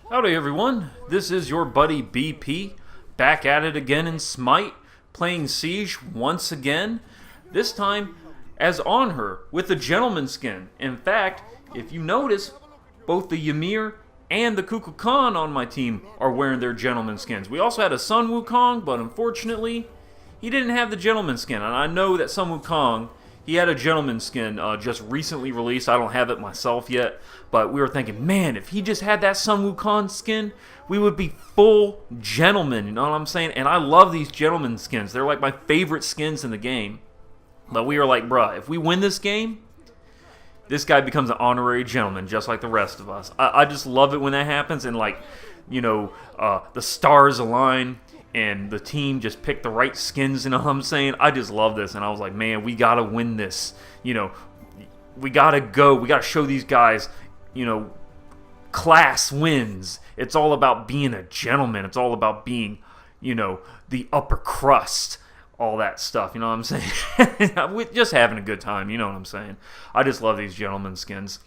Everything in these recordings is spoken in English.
Howdy everyone, this is your buddy BP, back at it again in Smite, playing Siege once again, this time as Anhur with the Gentleman skin. In fact, if you notice, both the Ymir and the Kukulkan on my team are wearing their Gentleman skins. We also had a Sun Wukong, but unfortunately, he didn't have the Gentleman skin, and I know that Sun Wukong, he had a Gentleman skin just recently released. I don't have it myself yet, but we were thinking, man, if he just had that Sun Wukong skin, we would be full gentlemen, you know what I'm saying? And I love these Gentleman skins. They're like my favorite skins in the game. But we were like, bruh, if we win this game, this guy becomes an honorary gentleman, just like the rest of us. I just love it when that happens, and like, you know, the stars align, and the team just picked the right skins, you know what I'm saying? I just love this, and I was like, man, we gotta win this. You know, we gotta go. We gotta show these guys, you know, class wins. It's all about being a gentleman. It's all about being, you know, the upper crust. All that stuff, you know what I'm saying? We're just having a good time, you know what I'm saying? I just love these gentleman skins.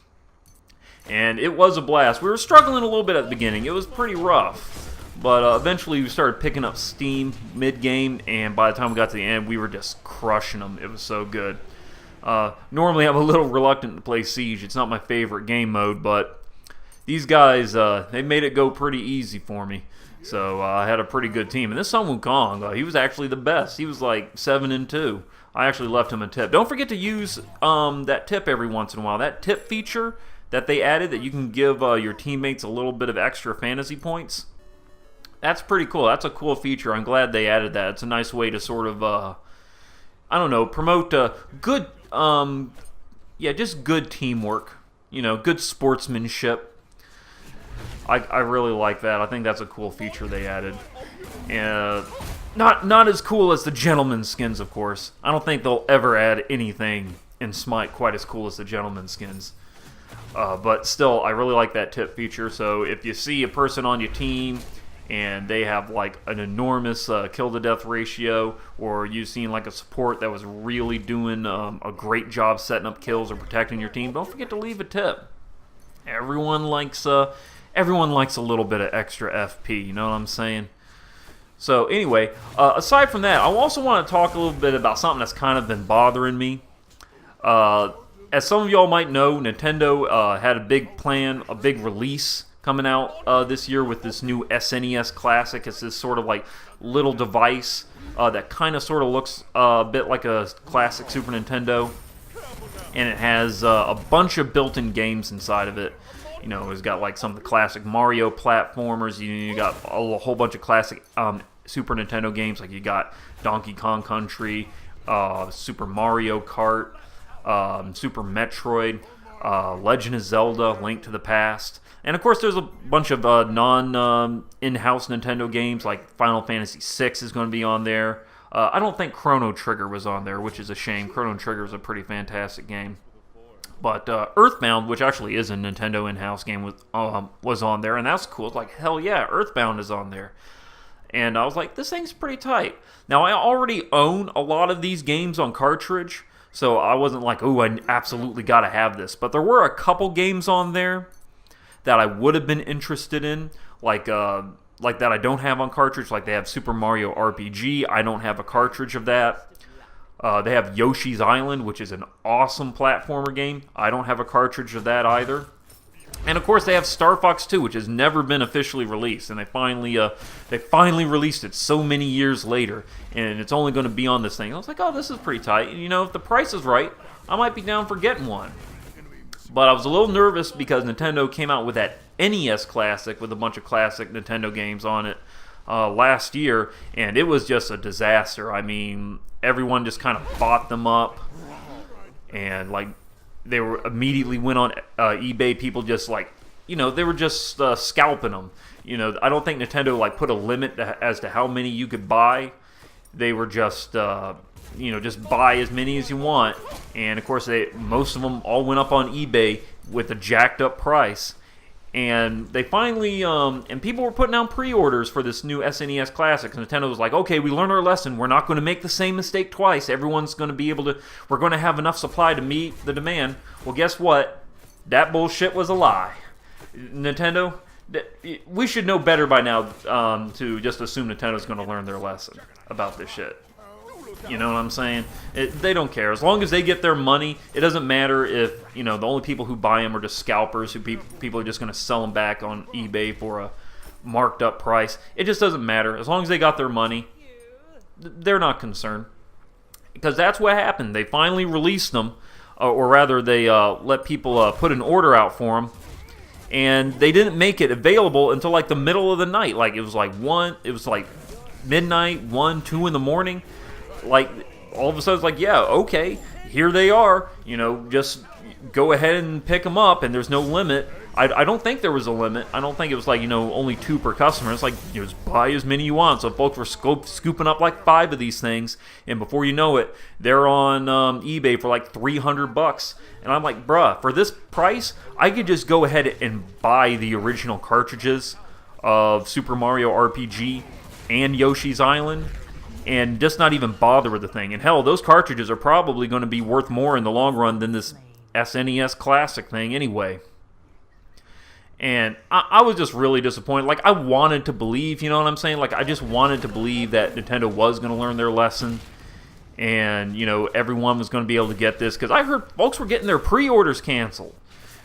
And it was a blast. We were struggling a little bit at the beginning. It was pretty rough. But eventually we started picking up steam mid-game, and by the time we got to the end, we were just crushing them. It was so good. Normally I'm a little reluctant to play Siege. It's not my favorite game mode, but these guys, they made it go pretty easy for me. So I had a pretty good team. And this Sun Wukong, he was actually the best. He was like 7-2. I actually left him a tip. Don't forget to use that tip every once in a while. That tip feature that they added that you can give your teammates a little bit of extra fantasy points. That's pretty cool. That's a cool feature. I'm glad they added that. It's a nice way to sort of, I don't know, promote good, just good teamwork. You know, good sportsmanship. I really like that. I think that's a cool feature they added. Not as cool as the Gentleman skins, of course. I don't think they'll ever add anything in Smite quite as cool as the Gentleman skins. But still, I really like that tip feature. So if you see a person on your team and they have like an enormous kill-to-death ratio, or you've seen like a support that was really doing a great job setting up kills or protecting your team, don't forget to leave a tip. Everyone likes a little bit of extra FP, you know what I'm saying? So anyway, aside from that, I also want to talk a little bit about something that's kind of been bothering me. As some of y'all might know, Nintendo had a big plan, a big release coming out this year with this new SNES Classic. It's this sort of like little device that kind of sort of looks a bit like a classic Super Nintendo. And it has a bunch of built-in games inside of it. You know, it's got like some of the classic Mario platformers. You got a whole bunch of classic Super Nintendo games. Like you got Donkey Kong Country, Super Mario Kart, Super Metroid, Legend of Zelda, Link to the Past. And of course there's a bunch of in-house Nintendo games, like Final Fantasy VI is going to be on there. I don't think Chrono Trigger was on there, which is a shame. Chrono Trigger is a pretty fantastic game. But Earthbound, which actually is a Nintendo in-house game, was on there, and that's cool. It's like, hell yeah, Earthbound is on there. And I was like, this thing's pretty tight. Now, I already own a lot of these games on cartridge, so I wasn't like, oh, I absolutely got to have this. But there were a couple games on there that I would have been interested in, like that I don't have on cartridge. Like they have Super Mario RPG. I don't have a cartridge of that. They have Yoshi's Island, which is an awesome platformer game. I don't have a cartridge of that either. And of course, they have Star Fox 2, which has never been officially released, and they finally released it so many years later, and it's only going to be on this thing. I was like, oh, this is pretty tight. And, you know, if the price is right, I might be down for getting one. But I was a little nervous because Nintendo came out with that NES Classic with a bunch of classic Nintendo games on it last year, and it was just a disaster. I mean, everyone just kind of bought them up, and like they were immediately went on eBay. People just like, you know, they were just scalping them. You know, I don't think Nintendo like put a limit as to how many you could buy. They were just just buy as many as you want, and of course most of them all went up on eBay with a jacked up price. And they finally, and people were putting down pre-orders for this new SNES Classic. Nintendo was like, okay, we learned our lesson. We're not going to make the same mistake twice. Everyone's going to be able to, we're going to have enough supply to meet the demand. Well, guess what? That bullshit was a lie. Nintendo, we should know better by now to just assume Nintendo's going to learn their lesson about this shit. You know what I'm saying? They don't care. As long as they get their money, it doesn't matter if, you know, the only people who buy them are just scalpers, who people are just going to sell them back on eBay for a marked up price. It just doesn't matter. As long as they got their money, they're not concerned. Because that's what happened. They finally released them, or rather they let people put an order out for them. And they didn't make it available until like the middle of the night. Like it was like midnight, 1, 2 in the morning. Like all of a sudden it's like, yeah, okay, here they are. You know, just go ahead and pick them up, and there's no limit. I don't think there was a limit. I don't think it was like, you know, only 2 per customer. It's like, you know, just buy as many you want. So folks were scooping up like 5 of these things, and before you know it, they're on eBay for like $300. And I'm like, bruh, for this price, I could just go ahead and buy the original cartridges of Super Mario RPG and Yoshi's Island, and just not even bother with the thing. And hell, those cartridges are probably going to be worth more in the long run than this SNES Classic thing anyway. And I was just really disappointed. Like, I wanted to believe, you know what I'm saying? Like, I just wanted to believe that Nintendo was going to learn their lesson. And, you know, everyone was going to be able to get this. Because I heard folks were getting their pre-orders canceled.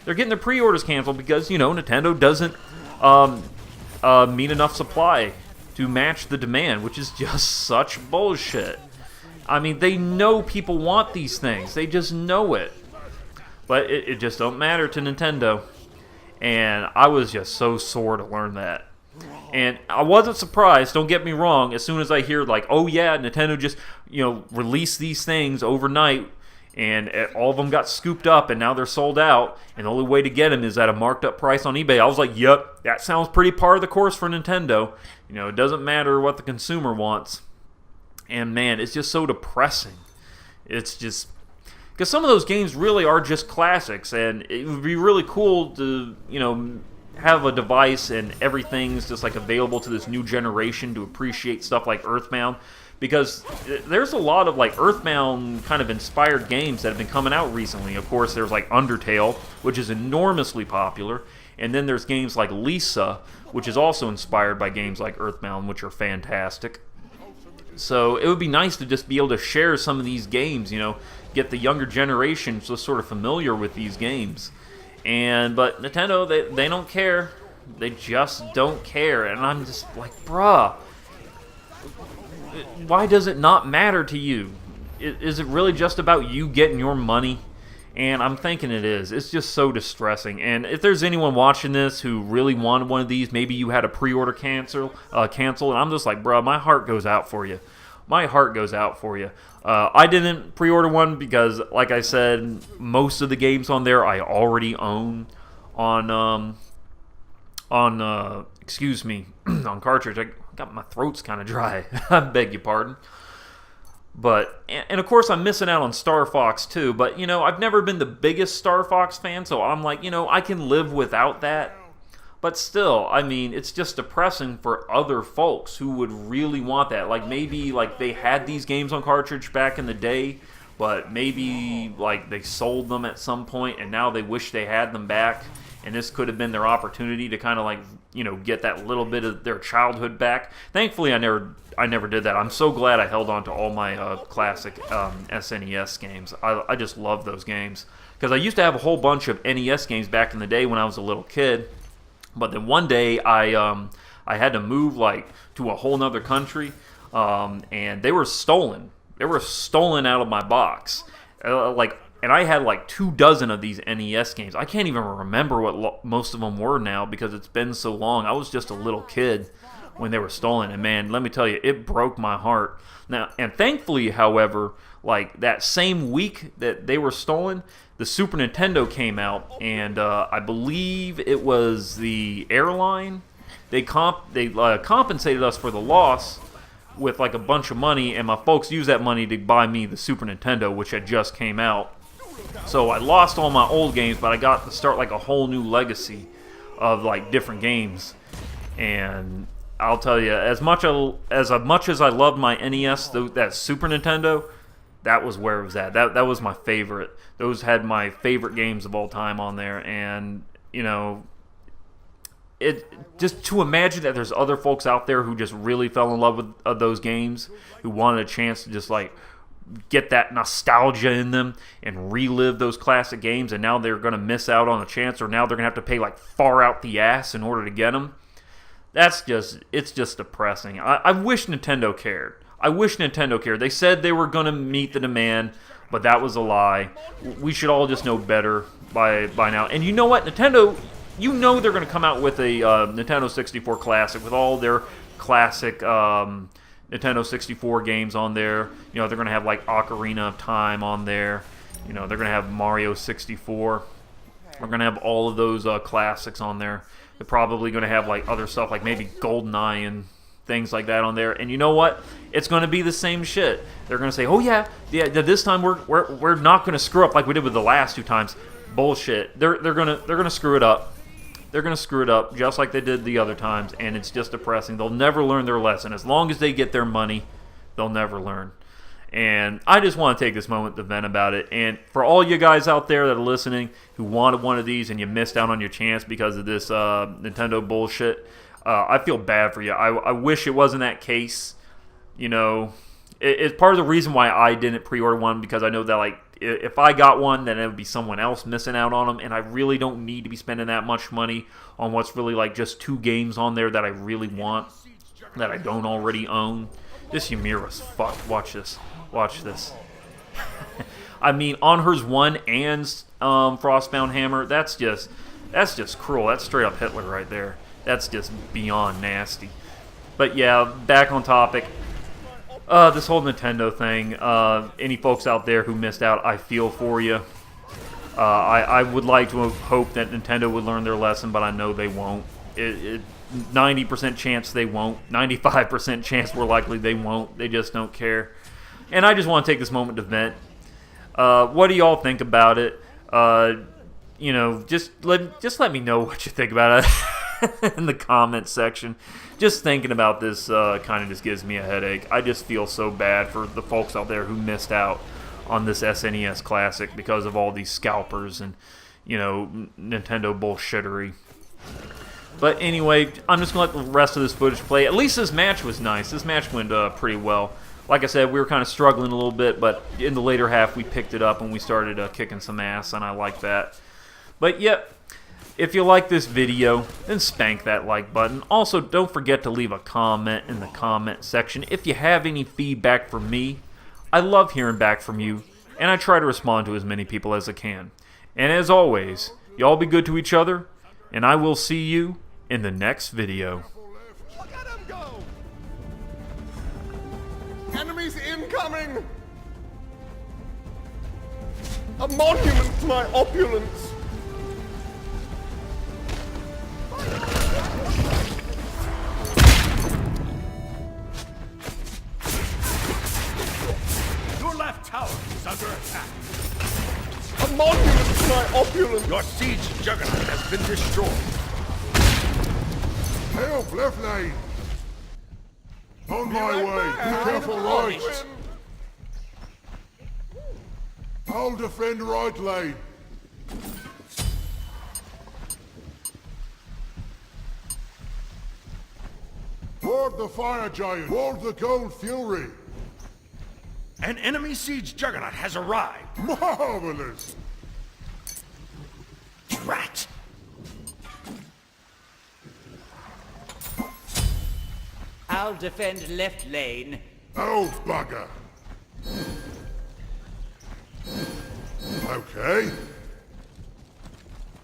They're getting their pre-orders canceled because, you know, Nintendo doesn't meet enough supply to match the demand, which is just such bullshit. I mean, they know people want these things. They just know it. But it just don't matter to Nintendo. And I was just so sore to learn that. And I wasn't surprised, don't get me wrong, as soon as I hear like, oh yeah, Nintendo just, you know, released these things overnight, and all of them got scooped up, and now they're sold out, and the only way to get them is at a marked up price on eBay. I was like, yep, that sounds pretty par of the course for Nintendo. You know, it doesn't matter what the consumer wants. And man, it's just so depressing. It's just... because some of those games really are just classics, and it would be really cool to, you know, have a device and everything's just like available to this new generation to appreciate stuff like Earthbound, because there's a lot of like Earthbound kind of inspired games that have been coming out recently. Of course, there's like Undertale, which is enormously popular, and then there's games like Lisa, which is also inspired by games like Earthbound, which are fantastic. So it would be nice to just be able to share some of these games, you know, get the younger generation just sort of familiar with these games. But Nintendo, they don't care. They just don't care. And I'm just like, bruh, why does it not matter to you? Is it really just about you getting your money? And I'm thinking it is. It's just so distressing. And if there's anyone watching this who really wanted one of these, maybe you had a pre-order cancel, and I'm just like, bruh, my heart goes out for you. My heart goes out for you. I didn't pre-order one because, like I said, most of the games on there I already own on excuse me, on cartridge. I got my throat's kind of dry. I beg your pardon. But, and of course I'm missing out on Star Fox too, but you know, I've never been the biggest Star Fox fan, so I'm like, you know, I can live without that. But still, I mean, it's just depressing for other folks who would really want that. Like maybe like they had these games on cartridge back in the day, but maybe like they sold them at some point and now they wish they had them back. And this could have been their opportunity to kind of like, you know, get that little bit of their childhood back. Thankfully, I never did that. I'm so glad I held on to all my classic SNES games. I just love those games. Because I used to have a whole bunch of NES games back in the day when I was a little kid. But then one day I had to move like to a whole nother country, and they were stolen. They were stolen out of my box. And I had like 24 of these NES games. I can't even remember what most of them were now because it's been so long. I was just a little kid when they were stolen, and man, let me tell you, it broke my heart. Now, and thankfully, however, like that same week that they were stolen, the Super Nintendo came out, and I believe it was the airline. They compensated us for the loss with like a bunch of money, and my folks used that money to buy me the Super Nintendo, which had just came out. So I lost all my old games, but I got to start like a whole new legacy of like different games. And I'll tell you, as much as I loved my NES, that Super Nintendo, that was where it was at. That was my favorite. Those had my favorite games of all time on there, and you know, just to imagine that there's other folks out there who just really fell in love with those games, who wanted a chance to just like get that nostalgia in them and relive those classic games, and now they're going to miss out on a chance, or now they're going to have to pay like far out the ass in order to get them. It's just depressing. I wish Nintendo cared. I wish Nintendo cared. They said they were going to meet the demand, but that was a lie. We should all just know better by now. And you know what? Nintendo, you know they're going to come out with a Nintendo 64 Classic with all their classic Nintendo 64 games on there. You know, they're going to have like Ocarina of Time on there. You know, they're going to have Mario 64. They're going to have all of those classics on there. They're probably going to have like other stuff like maybe GoldenEye and things like that on there. And you know what? It's going to be the same shit. They're going to say, "Oh yeah, this time we're not going to screw up like we did with the last 2 times." Bullshit. They're going to screw it up. They're going to screw it up just like they did the other times, and it's just depressing. They'll never learn their lesson. As long as they get their money, they'll never learn. And I just want to take this moment to vent about it. And for all you guys out there that are listening who wanted one of these and you missed out on your chance because of this Nintendo bullshit, I feel bad for you. I wish it wasn't that case. You know, it's part of the reason why I didn't pre-order one, because I know that like if I got one, then it would be someone else missing out on them, and I really don't need to be spending that much money on what's really like just 2 games on there that I really want, that I don't already own. This Ymira's fucked. Watch this. Watch this. I mean, Anhur's 1 and Frostbound Hammer, that's just cruel. That's straight up Hitler right there. That's just beyond nasty. But yeah, back on topic. This whole Nintendo thing, any folks out there who missed out, I feel for you. I would like to hope that Nintendo would learn their lesson, but I know they won't. 90% chance they won't. 95% chance more likely they won't. They just don't care. And I just want to take this moment to vent. What do y'all think about it? You know, just let me know what you think about it in the comments section. Just thinking about this kind of just gives me a headache. I just feel so bad for the folks out there who missed out on this SNES Classic because of all these scalpers and, you know, Nintendo bullshittery. But anyway, I'm just going to let the rest of this footage play. At least this match was nice. This match went pretty well. Like I said, we were kind of struggling a little bit, but in the later half we picked it up and we started kicking some ass, and I like that. But yep. If you like this video, then spank that like button. Also, don't forget to leave a comment in the comment section. If you have any feedback for me, I love hearing back from you, and I try to respond to as many people as I can. And as always, y'all be good to each other, and I will see you in the next video. Look at him go! Enemies incoming! A monument to my opulence! Your left tower is under attack. A monument to my opulence! Your siege juggernaut has been destroyed. Help, left lane! On my right way! back. Be careful, right! I'll defend right lane! Ward the fire giant! Ward the gold fury! An enemy siege juggernaut has arrived. Marvelous! Rat! I'll defend left lane. Oh, bugger! Okay.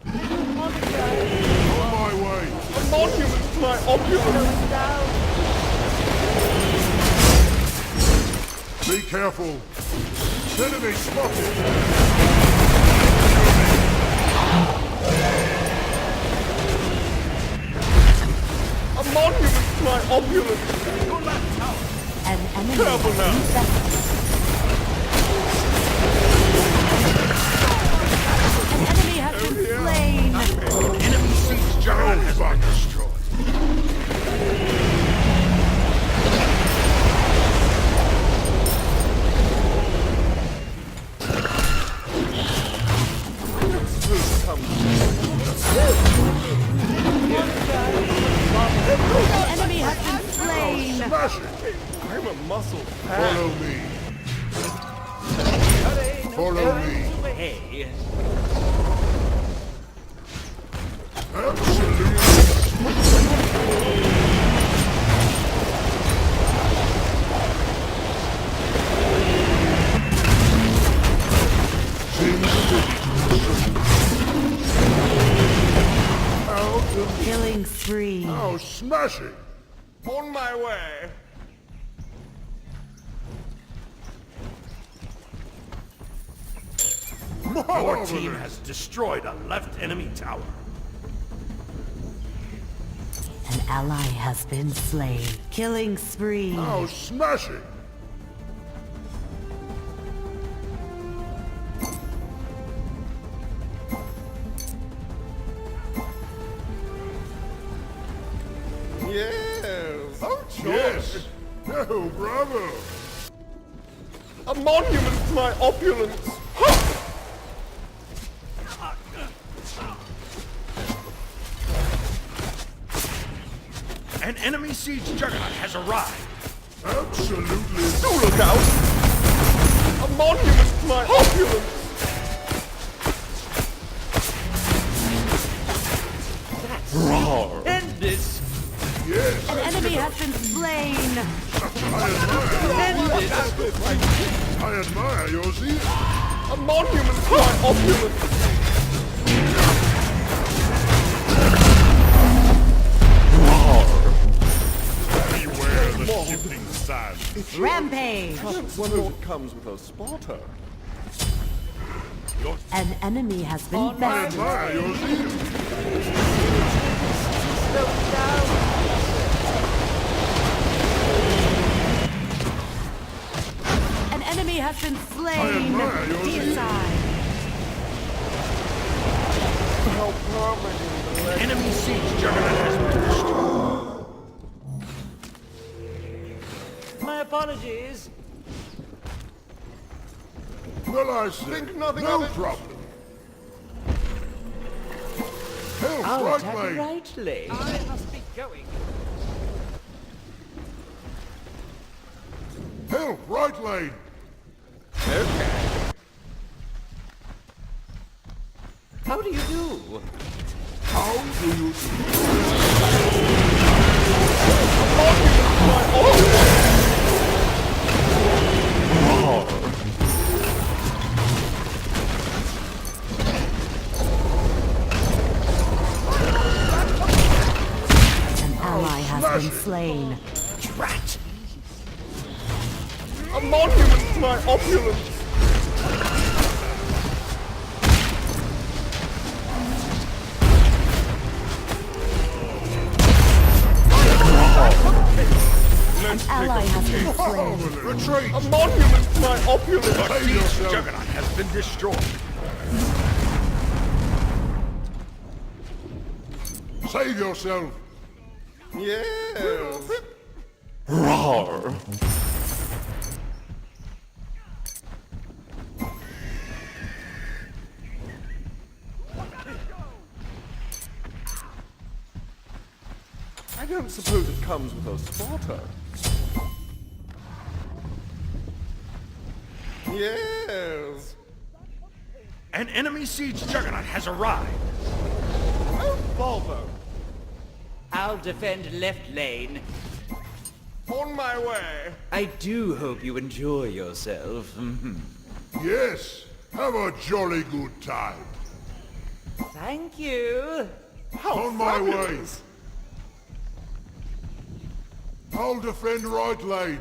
On my way! A monument to my opulence! Be careful! Enemy spotted! A monument to my opulence! Your left tower. An enemy Careful now. An enemy has been slain. An enemy siege juggernaut has been destroyed. Come. smash it! I'm a muscle Follow pack. me. Hurry, no Follow going me. away. Killing spree. Oh, smash it! On my way. Your team has destroyed a left enemy tower. An ally has been slain. Killing spree. Oh, smash it! Yes. Oh, Yes! Oh, bravo! A monument to my opulence. An enemy siege juggernaut has arrived. Absolutely! Do look out. A monument to my opulence. End this. Yes! An enemy has been slain. I admire your zeal! A monument to my opulence. Beware the shifting sand. Rampage. One thought comes with a spotter. An enemy has been I bested. admire your zeal! Slow down. An enemy has been I slain. admire your zeal! Deicide. How permanent. Enemy siege juggernaut has been destroyed. My apologies. Well, I say, Think nothing no of it. problem. Help, I'll right attack lane! rightly. I must be going. Help, right lane! Okay. How do you do? How do you do? An ally has been slain. Drat. A monument to my opulence. An ally has been slain. Retreat! A monument to my opulence. The siege juggernaut has been destroyed. Save yourself! Yes. I don't suppose it comes with a spotter. Yes. An enemy siege juggernaut has arrived. Oh, Volvo. I'll defend left lane. On my way. I do hope you enjoy yourself. Yes! Have a jolly good time! Thank you. On my way! I'll defend right lane!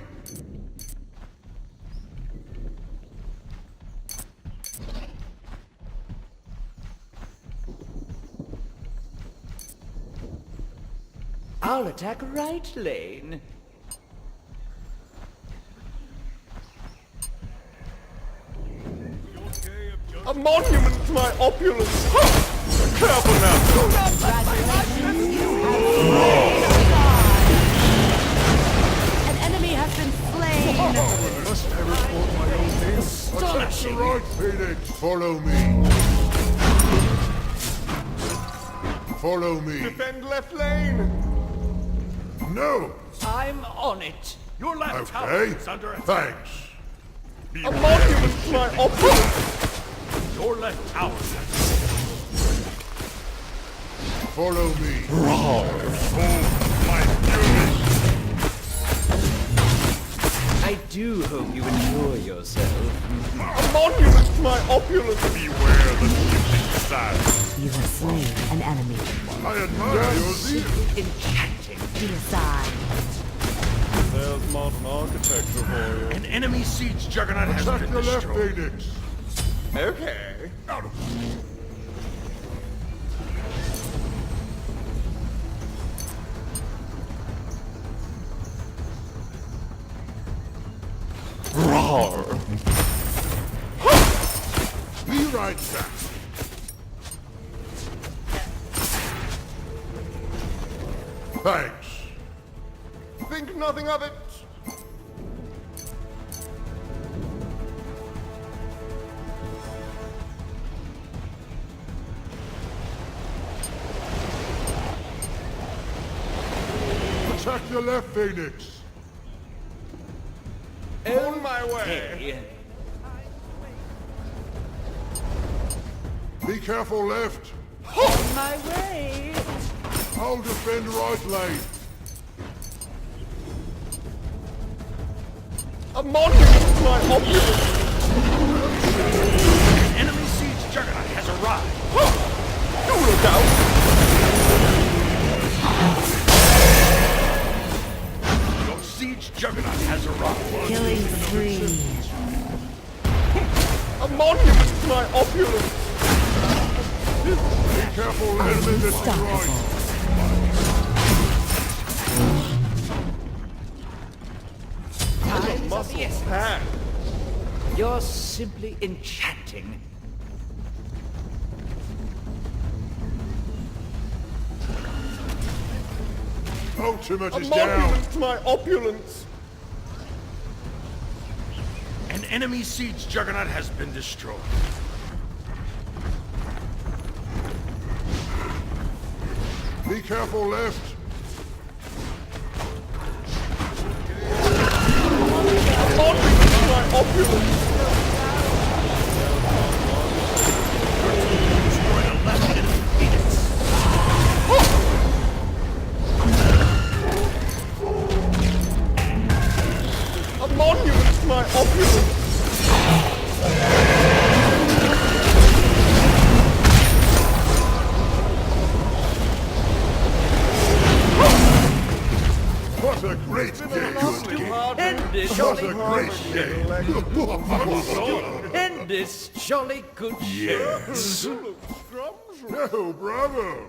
I'll attack right lane. A monument to my opulence. Ha! Careful now. An enemy has been slain. Must I report my own name? Attack the right, Phoenix! Follow me! Follow me! Defend left lane. no. I'm on it. Your left tower Okay. is under attack. Thanks. A monument to my opulence. Your left tower is Follow me. Oh, my fury. I do hope you enjoy yourself. a monument to my opulence. Beware the shifting sand. You have slain an enemy. I admire your zeal. Enchanting. Be aside. There's modern architecture for you. An enemy siege juggernaut has Attack been the left, destroyed. Phoenix. Okay. Out of Be right back. Thanks. Think nothing of it. Attack the left, Phoenix. On my way. Hey, Be careful, left. on my way. I'll defend right lane. A monument to my opulence. An enemy siege juggernaut has arrived. You look out. Your siege juggernaut has arrived. Killing spree. A monument to my opulence. Be careful, left. Enemy that's right. Time's of Muscle the essence. pack. You're simply enchanting. Ultimate A is down. monument to my opulence. An enemy siege juggernaut has been destroyed. Be careful, left. A monument to my opulence. A monument to my opulence. What a great day. End this, What a jolly, great day. end this jolly good show. Yes. Oh, bravo.